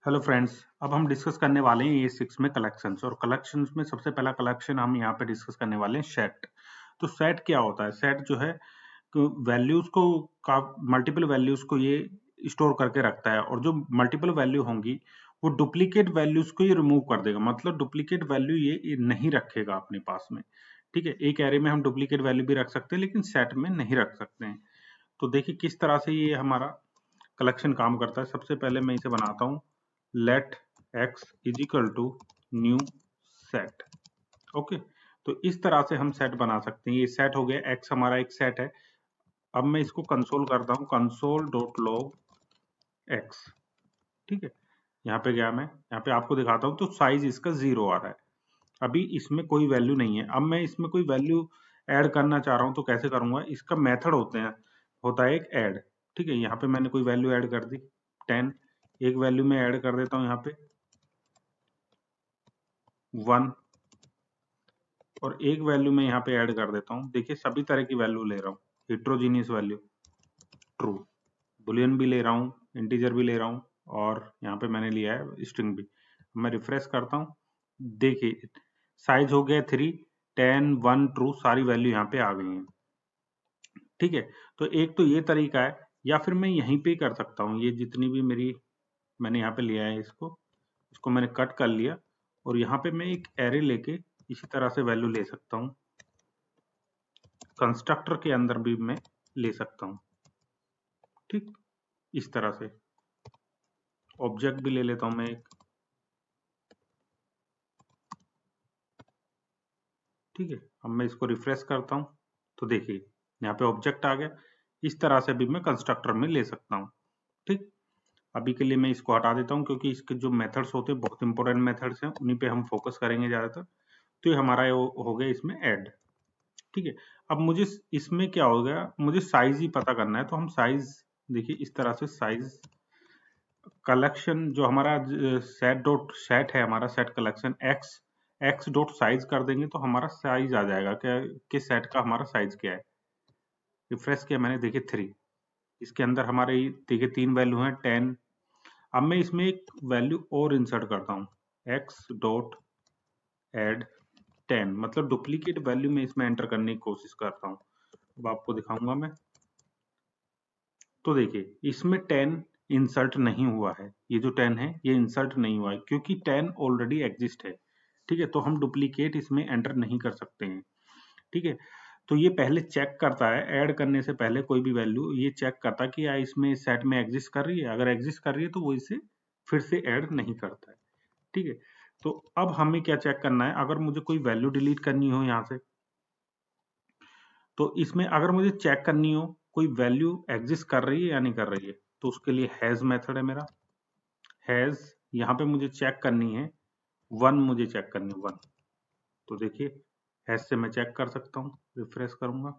Hello friends, अब हम discuss करने वाले हैं A6 में कलेक्शंस। और कलेक्शंस में सबसे पहला कलेक्शन हम यहाँ पे डिस्कस करने वाले हैं सेट। तो सेट क्या होता है? सेट जो है वैल्यूज को का मल्टीपल वैल्यूज को ये स्टोर करके रखता है, और जो मल्टीपल वैल्यू होंगी वो डुप्लीकेट वैल्यूज को ये रिमूव कर देगा। मतलब डुप्लीकेट वैल्यू ये नहीं रखेगा अपने पास में। ठीक है, एक एरे में हम डुप्लीकेट वैल्यू भी रख सकते हैं लेकिन सेट में नहीं रख सकते हैं। तो देखिए किस तरह से ये हमारा कलेक्शन काम करता है। सबसे पहले मैं इसे बनाता हूँ, let x is equal to new set. Okay, तो इस तरह से हम सेट बना सकते हैं। ये सेट हो गया, x हमारा एक सेट है। अब मैं इसको कंसोल करता हूँ, कंसोल डॉट लॉग x। ठीक है, यहाँ पे गया, मैं यहाँ पे आपको दिखाता हूँ। तो साइज इसका 0 आ रहा है, अभी इसमें कोई वैल्यू नहीं है। अब मैं इसमें कोई वैल्यू ऐड करना चाह रहा हूँ, तो कैसे करूंगा? इसका मेथड होता है एक ऐड। ठीक है, यहाँ पे मैंने कोई वैल्यू ऐड कर दी 10। एक वैल्यू में ऐड कर देता हूँ यहाँ पे 1, और एक वैल्यू में यहाँ पे ऐड कर देता हूँ। देखिए सभी तरह की वैल्यू ले रहा हूँ, हेट्रोजीनियस वैल्यू, ट्रू, बुलियन भी ले रहा हूँ, इंटीजर भी ले रहा हूँ, और यहाँ पे मैंने लिया है स्ट्रिंग भी। मैं रिफ्रेश करता हूँ, देखिए साइज हो गया 3, 10, 1, ट्रू, सारी वैल्यू यहाँ पे आ गई हैं। ठीक है, तो एक तो ये तरीका है, या फिर मैं यहीं पे ही कर सकता हूँ। ये जितनी भी मैंने यहाँ पे लिया है, इसको मैंने कट कर लिया, और यहाँ पे मैं एक एरे लेके इसी तरह से वैल्यू ले सकता हूँ। कंस्ट्रक्टर के अंदर भी मैं ले सकता हूँ। ठीक, इस तरह से ऑब्जेक्ट भी ले लेता हूँ मैं एक। ठीक है, अब मैं इसको रिफ्रेश करता हूँ, तो देखिए यहाँ पे ऑब्जेक्ट आ गया। इस तरह से भी मैं कंस्ट्रक्टर में ले सकता हूँ। ठीक, अभी के लिए मैं इसको हटा देता हूँ, क्योंकि इसके जो मेथड्स होते हैं बहुत इंपॉर्टेंट मेथड्स हैं, उन्हीं पे हम फोकस करेंगे ज्यादातर। तो ये हमारा हो गया इसमें ऐड। ठीक है, अब मुझे इसमें क्या हो गया, मुझे साइज ही पता करना है। तो हम साइज, देखिए इस तरह से साइज कलेक्शन जो हमारा सेट है, हमारा set collection x dot size कर देंगे तो हमारा साइज आ जाएगा क्या, कि सेट का हमारा साइज क्या है। रिफ्रेश किया मैंने, देखिए 3। इसके अंदर हमारे देखिए 3 वैल्यू हैं 10। अब मैं इसमें एक वैल्यू और इंसर्ट करता हूँ, एक्स डॉट एड 10। मतलब डुप्लीकेट वैल्यू में इसमें एंटर करने की कोशिश करता हूँ। अब आपको दिखाऊंगा मैं। तो देखिए इसमें 10 इंसर्ट नहीं हुआ है, ये जो 10 है ये इंसर्ट नहीं हुआ है, क्योंकि 10 ऑलरेडी एग्जिस्ट है। ठीक है, तो हम डुप्लीकेट इसमें एंटर नहीं कर सकते हैं। ठीक है, तो ये पहले चेक करता है, ऐड करने से पहले कोई भी वैल्यू ये चेक करता है कि या इसमें सेट में एग्जिस्ट कर रही है। अगर एग्जिस्ट कर रही है तो वो इसे फिर से ऐड नहीं करता है। ठीक है, तो अब हमें क्या चेक करना है, अगर मुझे कोई वैल्यू डिलीट करनी हो यहाँ से, तो इसमें अगर मुझे चेक करनी हो कोई वैल्यू एग्जिस्ट कर रही है या नहीं कर रही है, तो उसके लिए हैज मेथड है मेरा। हैज, यहाँ पे मुझे चेक करनी है 1, मुझे चेक करनी है 1। तो देखिए हैज से मैं चेक कर सकता हूँ, रिफ्रेश करूंगा,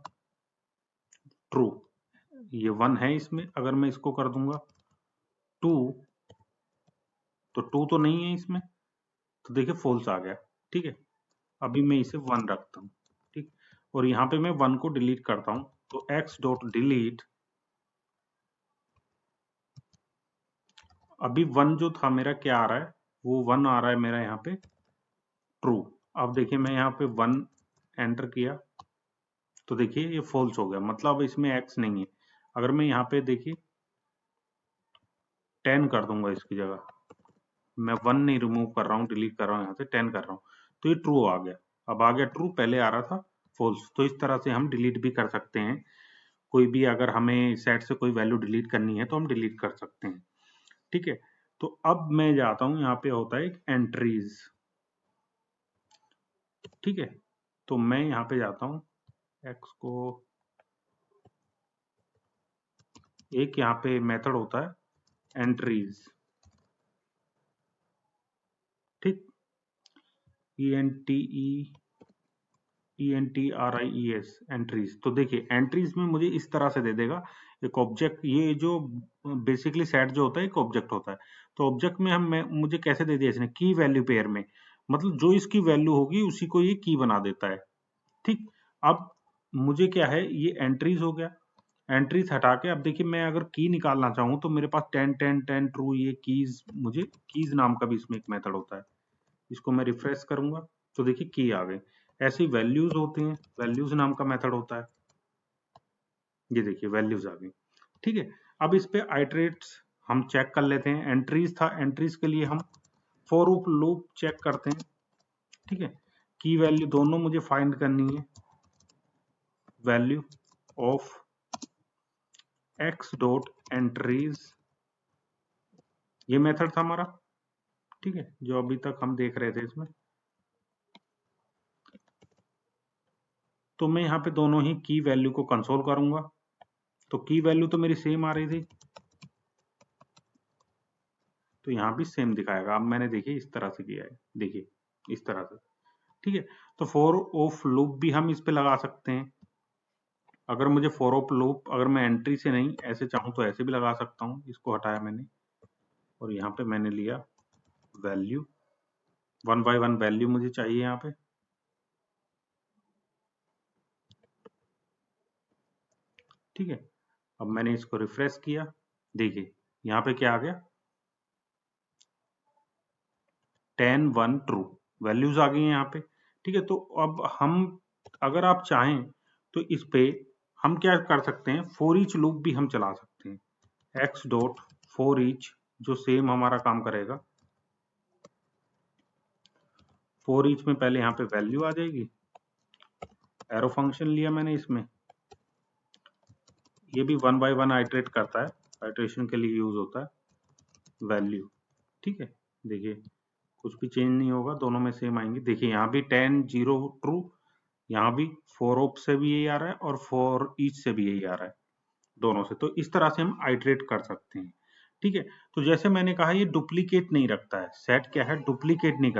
ट्रू, ये 1 है इसमें। अगर मैं इसको कर दूंगा 2, तो 2 तो नहीं है इसमें, तो देखिए फॉल्स आ गया। ठीक है, अभी मैं इसे 1 रखता हूँ। ठीक, और यहाँ पे मैं 1 को डिलीट करता हूँ, तो एक्स डॉट डिलीट, अभी 1 जो था मेरा क्या आ रहा है, वो 1 आ रहा है मेरा यहाँ पे ट्रू। अब देखिए मैं यहाँ पे 1 एंटर किया, तो देखिए ये फॉल्स हो गया, मतलब इसमें x नहीं है। अगर मैं यहाँ पे देखिए 10 कर दूंगा इसकी जगह, मैं 1 नहीं रिमूव कर रहा हूँ, डिलीट कर रहा हूँ, यहाँ से 10 कर रहा हूँ, तो ये ट्रू आ गया। अब आ गया ट्रू, पहले आ रहा था फॉल्स। तो इस तरह से हम डिलीट भी कर सकते हैं। कोई भी अगर हमें सेट से कोई वैल्यू डिलीट करनी है तो हम डिलीट कर सकते हैं। ठीक है, तो अब मैं जाता हूँ, यहाँ पे होता है एक एंट्रीज। ठीक है, तो मैं यहाँ पे जाता हूँ, एक्स को, एक यहाँ पे मेथड होता है एंट्रीज। ठीक, ENTRIES, एंट्रीज। तो देखिए एंट्रीज में मुझे इस तरह से दे देगा एक ऑब्जेक्ट। ये जो बेसिकली सेट जो होता है एक ऑब्जेक्ट होता है, तो ऑब्जेक्ट में मुझे कैसे दे दिया इसने, की वैल्यू पेयर में। मतलब जो इसकी वैल्यू होगी उसी को ये की बना देता है। ठीक, अब मुझे क्या है, ये एंट्रीज हो गया। एंट्रीज हटा के अब देखिए मैं अगर की निकालना चाहूँ तो मेरे पास 10 10 10 ट्रू ये कीज, मुझे कीज नाम का भी इसमें एक मेथड होता है। इसको मैं रिफ्रेश करूंगा तो देखिए की आ गई। ऐसी वैल्यूज होती हैं, वैल्यूज नाम का मेथड होता है। ये देखिए वैल्यूज आ गई। ठीक है, अब इस पे आइटरेट्स हम चेक कर लेते हैं। एंट्रीज था, एंट्रीज के लिए हम फॉर लूप चेक करते हैं। ठीक है, की वैल्यू दोनों मुझे फाइंड करनी है। Value of x dot entries, ये मेथड था हमारा। ठीक है, जो अभी तक हम देख रहे थे इसमें। तो मैं यहाँ पे दोनों ही की वैल्यू को कंसोल करूंगा, तो की वैल्यू तो मेरी सेम आ रही थी, तो यहाँ भी सेम दिखाएगा। अब मैंने देखिए इस तरह से किया है, देखिए इस तरह से। ठीक है, तो फॉर ऑफ लूप भी हम इस पे लगा सकते हैं। अगर मुझे फॉर ऑफ लूप, अगर मैं एंट्री से नहीं ऐसे चाहूं तो ऐसे भी लगा सकता हूं। इसको हटाया मैंने और यहाँ पे मैंने लिया वैल्यू, 1 बाय 1 वैल्यू मुझे चाहिए यहाँ पे। ठीक है, अब मैंने इसको रिफ्रेश किया, देखिए यहाँ पे क्या आ गया, 10 1 ट्रू वैल्यूज आ गई हैं यहाँ पे। ठीक है, तो अब हम, अगर आप चाहें तो इस पे हम क्या कर सकते हैं, फॉर ईच लूप भी हम चला सकते हैं। एक्स डॉट फॉर ईच, जो सेम हमारा काम करेगा। फॉर ईच में पहले यहाँ पे वैल्यू आ जाएगी, एरो फंक्शन लिया मैंने इसमें, ये भी 1 बाय 1 आइटरेट करता है, आइटरेशन के लिए यूज होता है। वैल्यू, ठीक है, देखिए कुछ भी चेंज नहीं होगा, दोनों में सेम आएंगे। देखिए यहाँ भी 10 0 ट्रू, यहाँ भी फॉर ऑफ से भी यही आ रहा है और फॉर ईच से भी यही आ रहा है, दोनों से। तो इस तरह से हम आइटरेट कर सकते हैं। ठीक है, तो जैसे मैंने कहा ये डुप्लीकेट नहीं रखता है। सेट क्या है, डुप्लीकेट नहीं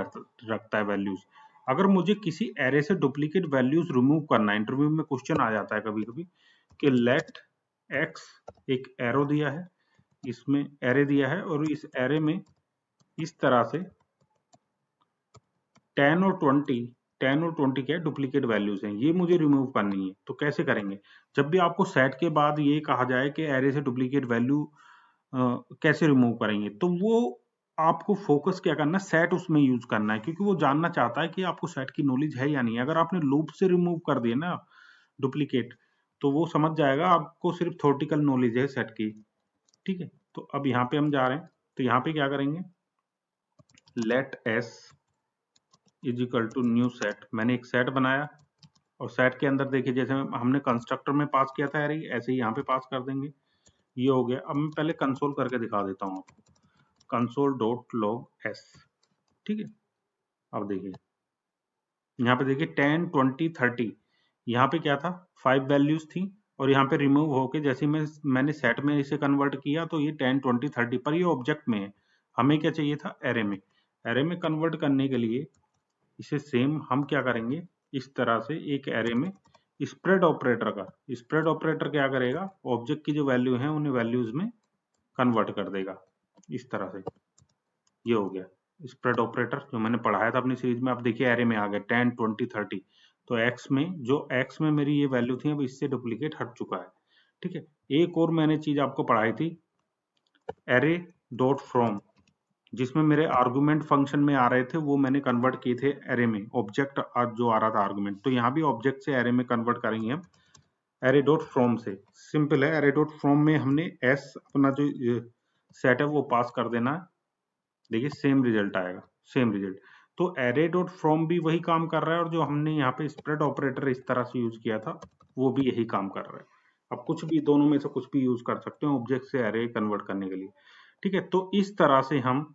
रखता है वैल्यूज। अगर मुझे किसी एरे से डुप्लीकेट वैल्यूज रिमूव करना है, इंटरव्यू में क्वेश्चन आ जाता है कभी कभी कि लेट एक्स, एक एरो दिया है, इसमें एरे दिया है और इस एरे में इस तरह से 10 और 20, 10 और 20 क्या है, डुप्लीकेट वैल्यूज हैं, ये मुझे रिमूव करनी है। तो कैसे करेंगे, जब भी आपको सेट के बाद ये कहा जाए कि एरे से डुप्लीकेट वैल्यू कैसे रिमूव करेंगे, तो वो आपको फोकस क्या करना है, सेट उसमें यूज करना है, क्योंकि वो जानना चाहता है कि आपको सेट की नॉलेज है या नहीं। अगर आपने लूप से रिमूव कर दिया ना डुप्लीकेट, तो वो समझ जाएगा आपको सिर्फ थ्योरेटिकल नॉलेज है सेट की। ठीक है, तो अब यहाँ पे हम जा रहे हैं, तो यहाँ पे क्या करेंगे, let S is equal to new set. मैंने एक सेट बनाया और सेट के अंदर देखिए जैसे हमने कंस्ट्रक्टर में पास किया था एरे, ऐसे ही यहाँ पे पास कर देंगे। ये हो गया। अब मैं पहले कंसोल करके दिखा देता हूँ आपको, कंसोल डॉट लॉग एस। ठीक है, अब देखिए यहाँ पे देखिए 10 20 30, यहाँ पे क्या था, 5 वैल्यूज थी और यहाँ पे रिमूव होके जैसे मैंने सेट में इसे कन्वर्ट किया तो ये 10 20 30, पर ये ऑब्जेक्ट में है। हमें क्या चाहिए था, एरे में। एरे में कन्वर्ट करने के लिए इसे सेम हम क्या करेंगे, इस तरह से एक एरे में स्प्रेड ऑपरेटर का, स्प्रेड ऑपरेटर क्या करेगा, ऑब्जेक्ट की जो वैल्यू है उन्हें वैल्यूज में कन्वर्ट कर देगा इस तरह से। ये हो गया स्प्रेड ऑपरेटर जो मैंने पढ़ाया था अपनी सीरीज में। अब देखिए एरे में आ गया 10 20 30, तो एक्स में, जो एक्स में मेरी ये वैल्यू थी अब इससे डुप्लीकेट हट चुका है। ठीक है, एक और मैंने चीज आपको पढ़ाई थी, एरे डॉट फ्रॉम, जिसमें मेरे आर्गुमेंट फंक्शन में आ रहे थे वो मैंने कन्वर्ट किए थे एरे में, ऑब्जेक्ट जो आ रहा था आर्गुमेंट, तो यहाँ भी ऑब्जेक्ट से एरे में कन्वर्ट करेंगे हम एरे डॉट फ्रॉम से। सिंपल है, एरे डॉट फ्रॉम में हमने एस अपना जो सेट है वो पास कर देना है। देखिए सेम रिजल्ट आएगा, सेम रिजल्ट। तो एरे डॉट फ्रॉम भी वही काम कर रहा है और जो हमने यहाँ पे स्प्रेड ऑपरेटर इस तरह से यूज किया था वो भी यही काम कर रहा है। अब कुछ भी दोनों में से कुछ भी यूज कर सकते हैं ऑब्जेक्ट से एरे कन्वर्ट करने के लिए। ठीक है, तो इस तरह से हम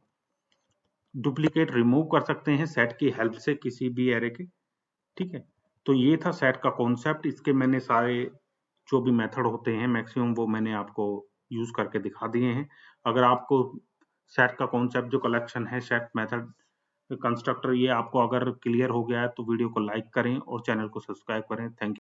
डुप्लीकेट रिमूव कर सकते हैं सेट की हेल्प से किसी भी एरे के। ठीक है, तो ये था सेट का कॉन्सेप्ट। इसके मैंने सारे जो भी मेथड होते हैं मैक्सिमम वो मैंने आपको यूज करके दिखा दिए हैं। अगर आपको सेट का कॉन्सेप्ट जो कलेक्शन है, सेट मेथड, कंस्ट्रक्टर, ये आपको अगर क्लियर हो गया है तो वीडियो को लाइक करें और चैनल को सब्सक्राइब करें। Thank you.